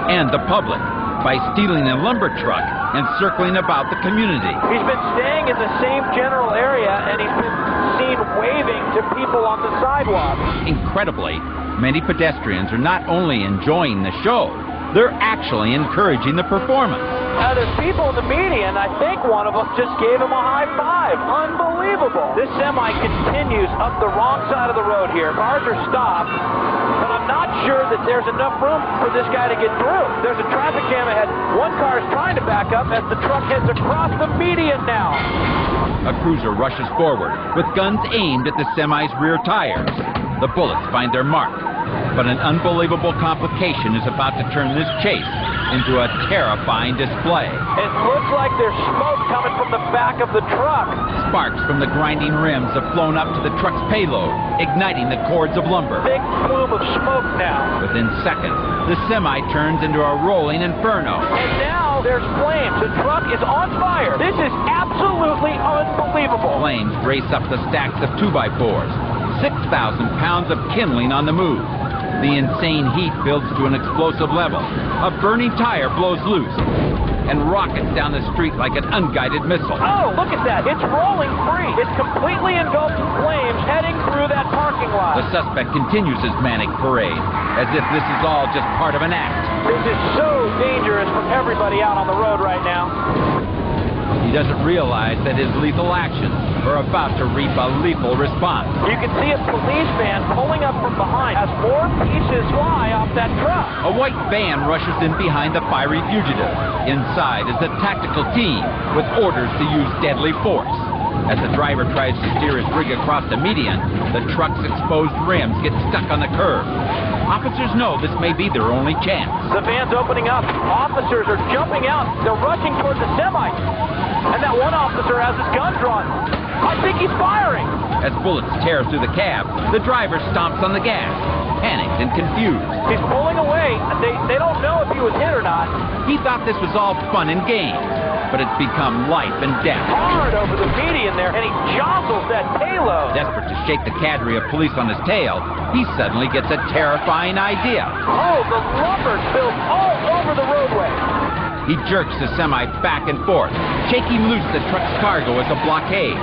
And the public by stealing a lumber truck and circling about the community. He's been staying in the same general area, and he's been seen waving to people on the sidewalk. Incredibly, many pedestrians are not only enjoying the show, they're actually encouraging the performance. There's people in the median. I think one of them just gave him a high five. Unbelievable. This semi continues up the wrong side of the road here. Cars are stopped, but I'm not sure that there's enough room for this guy to get through. There's a traffic jam ahead. One car is trying to back up as the truck heads across the median now. A cruiser rushes forward with guns aimed at the semi's rear tires. The bullets find their mark, but an unbelievable complication is about to turn this chase into a terrifying display. It looks like there's smoke coming from the back of the truck. Sparks from the grinding rims have flown up to the truck's payload, igniting the cords of lumber. Big plume of smoke now. Within seconds, the semi turns into a rolling inferno. And now there's flames. The truck is on fire. This is absolutely unbelievable. Flames race up the stacks of 2x4s. 6,000 pounds of kindling on the move. The insane heat builds to an explosive level. A burning tire blows loose and rockets down the street like an unguided missile. Oh, look at that. It's rolling free. It's completely engulfed in flames heading through that parking lot. The suspect continues his manic parade, as if this is all just part of an act. This is so dangerous for everybody out on the road right now. He doesn't realize that his lethal actions are about to reap a lethal response. You can see a police van pulling up from behind as more pieces fly off that truck. A white van rushes in behind the fiery fugitive. Inside is a tactical team with orders to use deadly force. As the driver tries to steer his rig across the median, the truck's exposed rims get stuck on the curb. Officers know this may be their only chance. The van's opening up. Officers are jumping out. They're rushing towards the semi. And that one officer has his gun drawn. I think he's firing. As bullets tear through the cab, the driver stomps on the gas, panicked and confused. He's pulling away. They don't know if he was hit or not. He thought this was all fun and games, but it's become life and death. Hard over the median there, and he jostles that payload. Desperate to shake the cadre of police on his tail, he suddenly gets a terrifying idea. Oh, the lumber spills all over the roadway. He jerks the semi back and forth, shaking loose the truck's cargo as a blockade.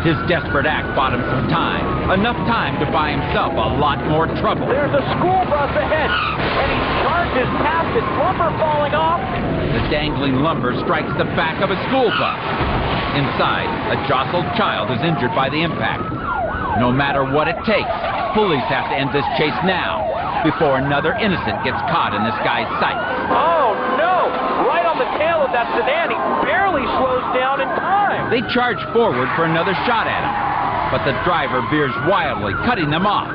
His desperate act bought him some time, enough time to buy himself a lot more trouble. There's a school bus ahead, and he charges past it, lumber falling off. The dangling lumber strikes the back of a school bus. Inside, a jostled child is injured by the impact. No matter what it takes, police have to end this chase now, before another innocent gets caught in this guy's sights. Oh, no! Right on the tail of that sedan, he barely slows down in time. They charge forward for another shot at him, but the driver veers wildly, cutting them off.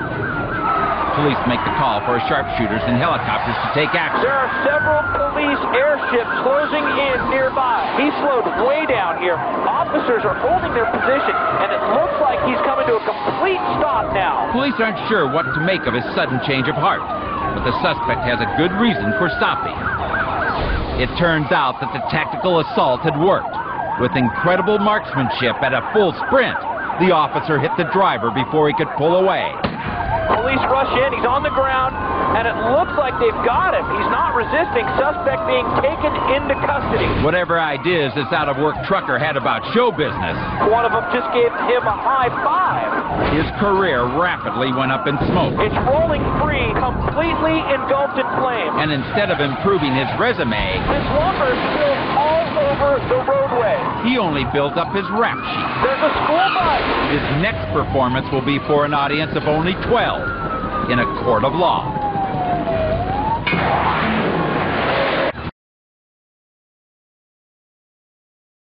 Police make the call for sharpshooters and helicopters to take action. There are several police airships closing in nearby. He slowed way down here. Officers are holding their position, and it looks like he's coming to a complete stop now. Police aren't sure what to make of his sudden change of heart, but the suspect has a good reason for stopping. It turns out that the tactical assault had worked. With incredible marksmanship at a full sprint, the officer hit the driver before he could pull away. Police rush in, he's on the ground, and it looks like they've got him. He's not resisting, suspect being taken into custody. Whatever ideas this out-of-work trucker had about show business, one of them just gave him a high five. His career rapidly went up in smoke. It's rolling free, completely engulfed in flames. And instead of improving his resume, this lumber spills all over the roadway. He only built up his rap sheet. There's a school bus. His next performance will be for an audience of only 12 in a court of law.